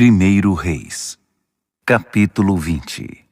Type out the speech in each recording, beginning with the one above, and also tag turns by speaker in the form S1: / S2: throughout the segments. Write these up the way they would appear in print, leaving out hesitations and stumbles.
S1: 1 Reis, capítulo 20.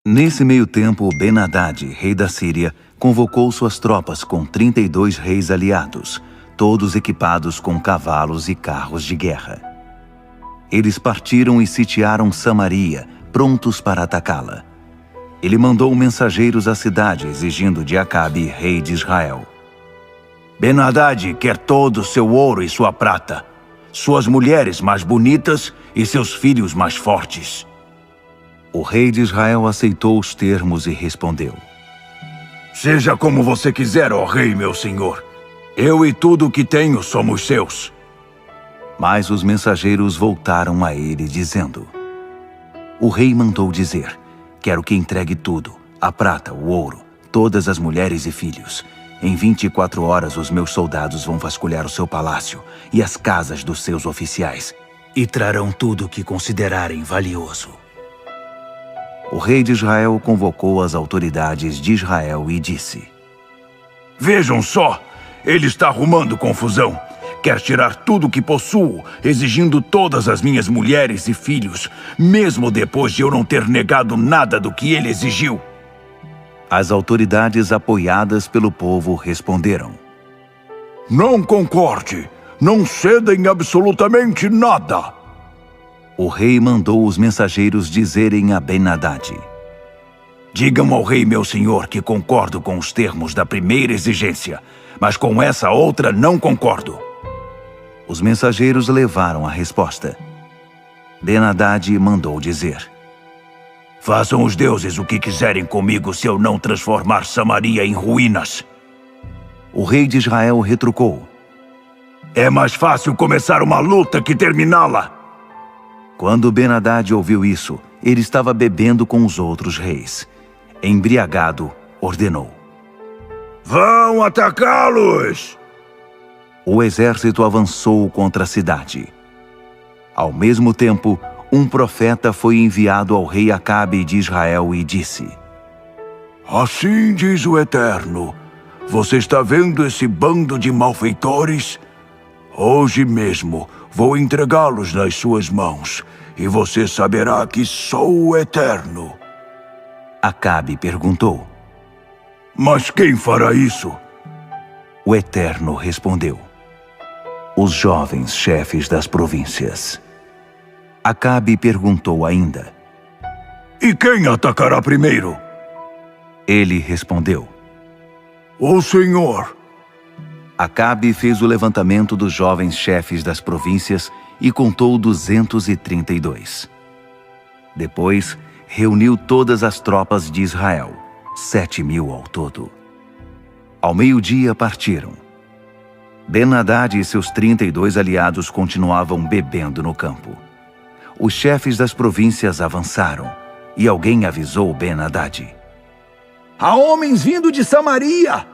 S1: Nesse meio tempo, Ben-Hadad, rei da Síria, convocou suas tropas com 32 reis aliados, todos equipados com cavalos e carros de guerra. Eles partiram e sitiaram Samaria, prontos para atacá-la. Ele mandou mensageiros à cidade, exigindo de Acabe, rei de Israel: Ben-Hadad quer todo o seu ouro e sua prata, suas mulheres mais bonitas e seus filhos mais fortes. O rei de Israel aceitou os termos e respondeu:
S2: Seja como você quiser, ó rei, meu senhor. Eu e tudo o que tenho somos seus.
S1: Mas os mensageiros voltaram a ele, dizendo: O rei mandou dizer: Quero que entregue tudo, a prata, o ouro, todas as mulheres e filhos. Em 24 horas os meus soldados vão vasculhar o seu palácio e as casas dos seus oficiais, e trarão tudo o que considerarem valioso. O rei de Israel convocou as autoridades de Israel e disse:
S2: Vejam só, ele está arrumando confusão. Quer tirar tudo o que possuo, exigindo todas as minhas mulheres e filhos, mesmo depois de eu não ter negado nada do que ele exigiu.
S1: As autoridades, apoiadas pelo povo, responderam:
S2: Não concorde, não ceda em absolutamente nada.
S1: O rei mandou os mensageiros dizerem a Ben-Hadad:
S2: Digam ao rei, meu senhor, que concordo com os termos da primeira exigência, mas com essa outra não concordo.
S1: Os mensageiros levaram a resposta. Ben-Hadad mandou dizer:
S2: Façam os deuses o que quiserem comigo se eu não transformar Samaria em ruínas.
S1: O rei de Israel retrucou:
S2: É mais fácil começar uma luta que terminá-la.
S1: Quando Ben-Hadad ouviu isso, ele estava bebendo com os outros reis. Embriagado, ordenou:
S2: Vão atacá-los!
S1: O exército avançou contra a cidade. Ao mesmo tempo, um profeta foi enviado ao rei Acabe de Israel e disse:
S2: Assim diz o Eterno, você está vendo esse bando de malfeitores? Hoje mesmo vou entregá-los nas suas mãos, e você saberá que sou o Eterno.
S1: Acabe perguntou:
S2: Mas quem fará isso?
S1: O Eterno respondeu: Os jovens chefes das províncias. Acabe perguntou ainda:
S2: E quem atacará primeiro?
S1: Ele respondeu:
S2: O Senhor.
S1: Acabe fez o levantamento dos jovens chefes das províncias e contou 232. Depois, reuniu todas as tropas de Israel, 7.000 ao todo. Ao meio-dia partiram. Ben-Hadad e seus 32 aliados continuavam bebendo no campo. Os chefes das províncias avançaram, e alguém avisou Ben-Hadad:
S2: Há homens vindo de Samaria!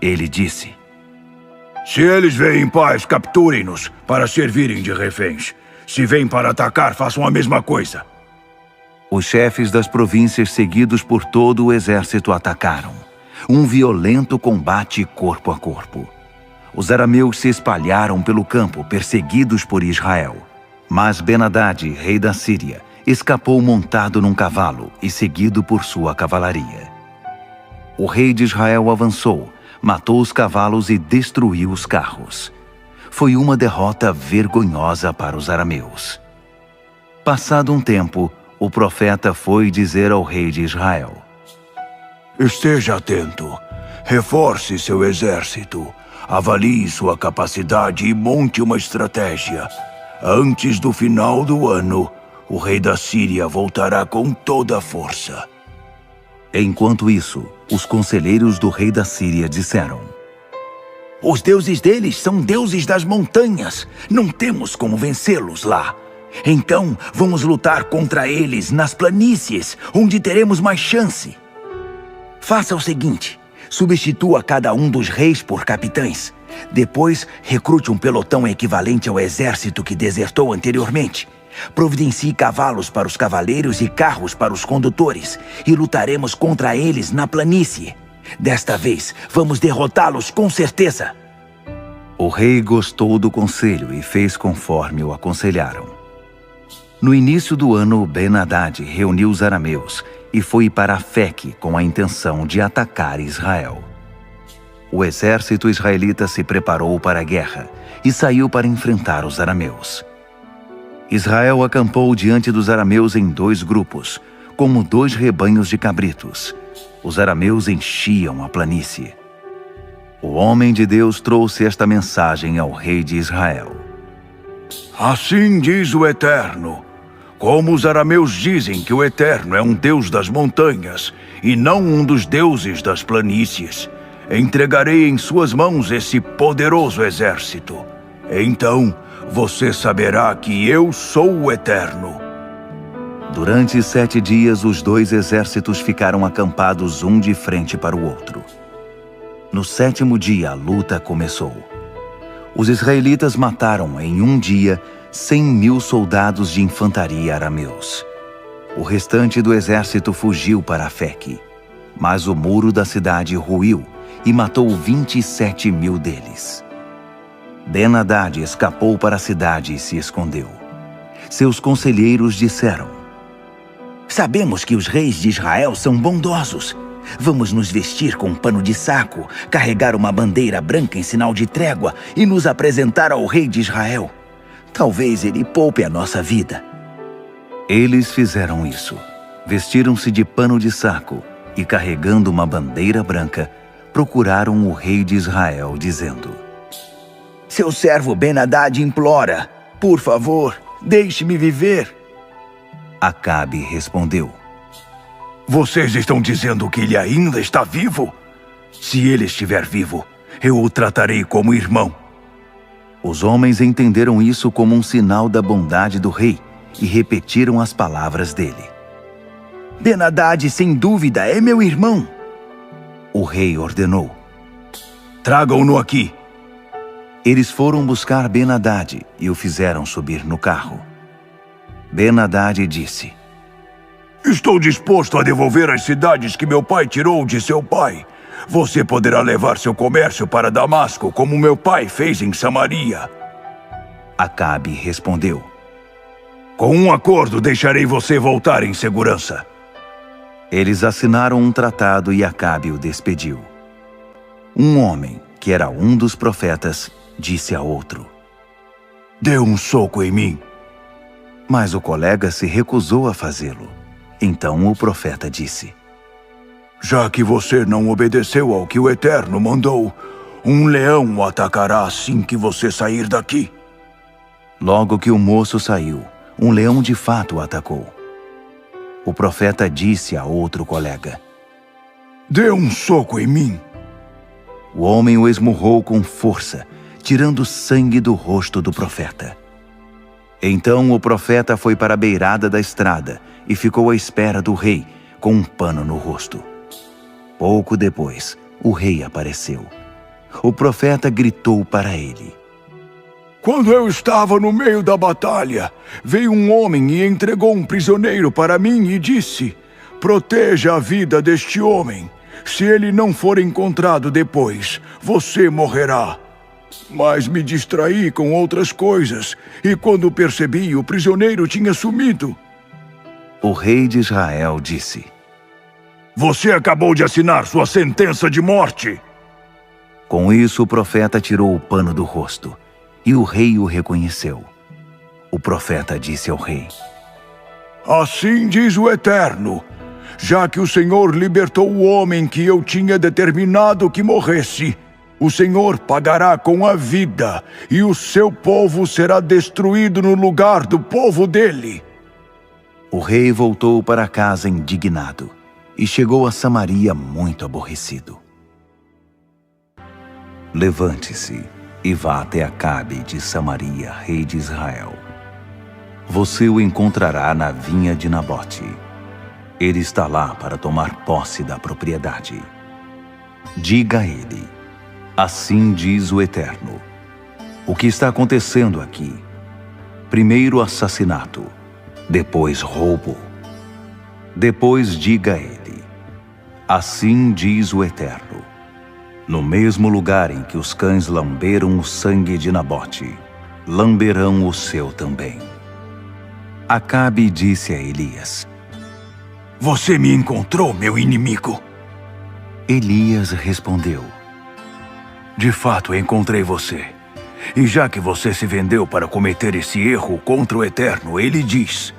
S1: Ele disse:
S2: Se eles vêm paz, capturem-nos para servirem de reféns. Se vêm para atacar, façam a mesma coisa.
S1: Os chefes das províncias, seguidos por todo o exército, atacaram. Um violento combate corpo a corpo. Os arameus se espalharam pelo campo, perseguidos por Israel. Mas Ben-Hadad, rei da Síria, escapou montado num cavalo e seguido por sua cavalaria. O rei de Israel avançou, matou os cavalos e destruiu os carros. Foi uma derrota vergonhosa para os arameus. Passado um tempo, o profeta foi dizer ao rei de Israel:
S2: Esteja atento, reforce seu exército, avalie sua capacidade e monte uma estratégia. Antes do final do ano, o rei da Síria voltará com toda a força.
S1: Enquanto isso, os conselheiros do rei da Síria disseram:
S2: Os deuses deles são deuses das montanhas. Não temos como vencê-los lá. Então, vamos lutar contra eles nas planícies, onde teremos mais chance. Faça o seguinte: substitua cada um dos reis por capitães. Depois, recrute um pelotão equivalente ao exército que desertou anteriormente. Providencie cavalos para os cavaleiros e carros para os condutores, e lutaremos contra eles na planície. Desta vez, vamos derrotá-los com certeza.
S1: O rei gostou do conselho e fez conforme o aconselharam. No início do ano, Ben-Hadad reuniu os arameus e foi para Afeque com a intenção de atacar Israel. O exército israelita se preparou para a guerra e saiu para enfrentar os arameus. Israel acampou diante dos arameus em 2 grupos, como 2 rebanhos de cabritos. Os arameus enchiam a planície. O homem de Deus trouxe esta mensagem ao rei de Israel.
S2: Assim diz o Eterno: como os arameus dizem que o Eterno é um Deus das montanhas e não um dos deuses das planícies, entregarei em suas mãos esse poderoso exército. Então você saberá que eu sou o Eterno.
S1: Durante 7 dias, os 2 exércitos ficaram acampados um de frente para o outro. No 7º dia, a luta começou. Os israelitas mataram em um dia 100.000 soldados de infantaria arameus. O restante do exército fugiu para Afeque, mas o muro da cidade ruiu e matou 27.000 deles. Ben-Hadad escapou para a cidade e se escondeu. Seus conselheiros disseram:
S2: sabemos que os reis de Israel são bondosos. Vamos nos vestir com pano de saco, carregar uma bandeira branca em sinal de trégua e nos apresentar ao rei de Israel. Talvez ele poupe a nossa vida.
S1: Eles fizeram isso. Vestiram-se de pano de saco e, carregando uma bandeira branca, procuraram o rei de Israel, dizendo:
S2: seu servo Ben-Hadad implora, por favor, deixe-me viver.
S1: Acabe respondeu:
S2: vocês estão dizendo que ele ainda está vivo? Se ele estiver vivo, eu o tratarei como irmão.
S1: Os homens entenderam isso como um sinal da bondade do rei e repetiram as palavras dele.
S2: Ben-Hadad, sem dúvida, é meu irmão.
S1: O rei ordenou:
S2: tragam-no aqui.
S1: Eles foram buscar Ben-Hadad e o fizeram subir no carro. Ben-Hadad disse:
S2: estou disposto a devolver as cidades que meu pai tirou de seu pai. Você poderá levar seu comércio para Damasco, como meu pai fez em Samaria.
S1: Acabe respondeu:
S2: com um acordo deixarei você voltar em segurança.
S1: Eles assinaram um tratado e Acabe o despediu. Um homem, que era um dos profetas, disse a outro:
S2: dê um soco em mim.
S1: Mas o colega se recusou a fazê-lo. Então o profeta disse:
S2: já que você não obedeceu ao que o Eterno mandou, um leão o atacará assim que você sair daqui.
S1: Logo que o moço saiu, um leão de fato o atacou. O profeta disse a outro colega:
S2: dê um soco em mim.
S1: O homem o esmurrou com força, tirando sangue do rosto do profeta. Então o profeta foi para a beirada da estrada e ficou à espera do rei, com um pano no rosto. Pouco depois, o rei apareceu. O profeta gritou para ele:
S2: quando eu estava no meio da batalha, veio um homem e entregou um prisioneiro para mim e disse: proteja a vida deste homem. Se ele não for encontrado depois, você morrerá. Mas me distraí com outras coisas, e quando percebi, o prisioneiro tinha sumido.
S1: O rei de Israel disse:
S2: você acabou de assinar sua sentença de morte.
S1: Com isso, o profeta tirou o pano do rosto, e o rei o reconheceu. O profeta disse ao rei:
S2: assim diz o Eterno: já que o Senhor libertou o homem que eu tinha determinado que morresse, o Senhor pagará com a vida, e o seu povo será destruído no lugar do povo dele.
S1: O rei voltou para casa indignado e chegou a Samaria muito aborrecido. Levante-se e vá até Acabe de Samaria, rei de Israel. Você o encontrará na vinha de Nabote. Ele está lá para tomar posse da propriedade. Diga a ele: assim diz o Eterno: o que está acontecendo aqui? Primeiro assassinato, depois roubo. Depois diga a ele: assim diz o Eterno: no mesmo lugar em que os cães lamberam o sangue de Nabote, lamberão o seu também. Acabe disse a Elias:
S2: Você me encontrou, meu inimigo?
S1: Elias respondeu:
S2: De fato, encontrei você. E já que você se vendeu para cometer esse erro contra o Eterno, ele diz: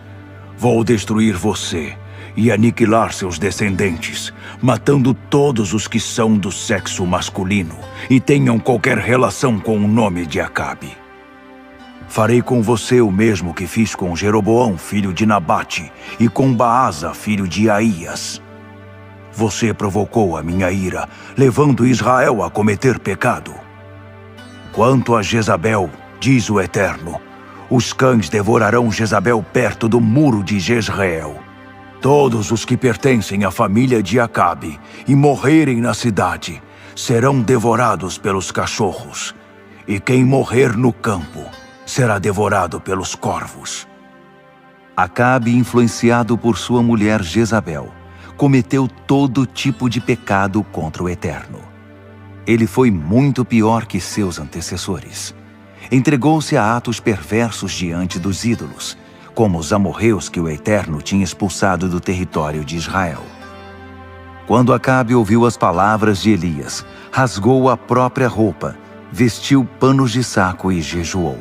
S2: Vou destruir você e aniquilar seus descendentes, matando todos os que são do sexo masculino e tenham qualquer relação com o nome de Acabe. Farei com você o mesmo que fiz com Jeroboão, filho de Nabate, e com Baasa, filho de Aías. Você provocou a minha ira, levando Israel a cometer pecado. Quanto a Jezabel, diz o Eterno, os cães devorarão Jezabel perto do muro de Jezreel. Todos os que pertencem à família de Acabe e morrerem na cidade serão devorados pelos cachorros, e quem morrer no campo será devorado pelos corvos.
S1: Acabe, influenciado por sua mulher Jezabel, cometeu todo tipo de pecado contra o Eterno. Ele foi muito pior que seus antecessores. Entregou-se a atos perversos diante dos ídolos, como os amorreus que o Eterno tinha expulsado do território de Israel. Quando Acabe ouviu as palavras de Elias, rasgou a própria roupa, vestiu panos de saco e jejuou.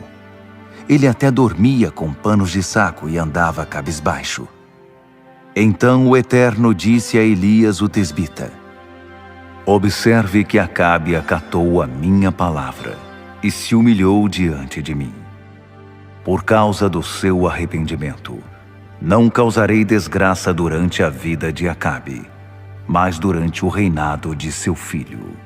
S1: Ele até dormia com panos de saco e andava cabisbaixo. Então o Eterno disse a Elias o tesbita: Observe que Acabe acatou a minha palavra e se humilhou diante de mim. Por causa do seu arrependimento, não causarei desgraça durante a vida de Acabe, mas durante o reinado de seu filho.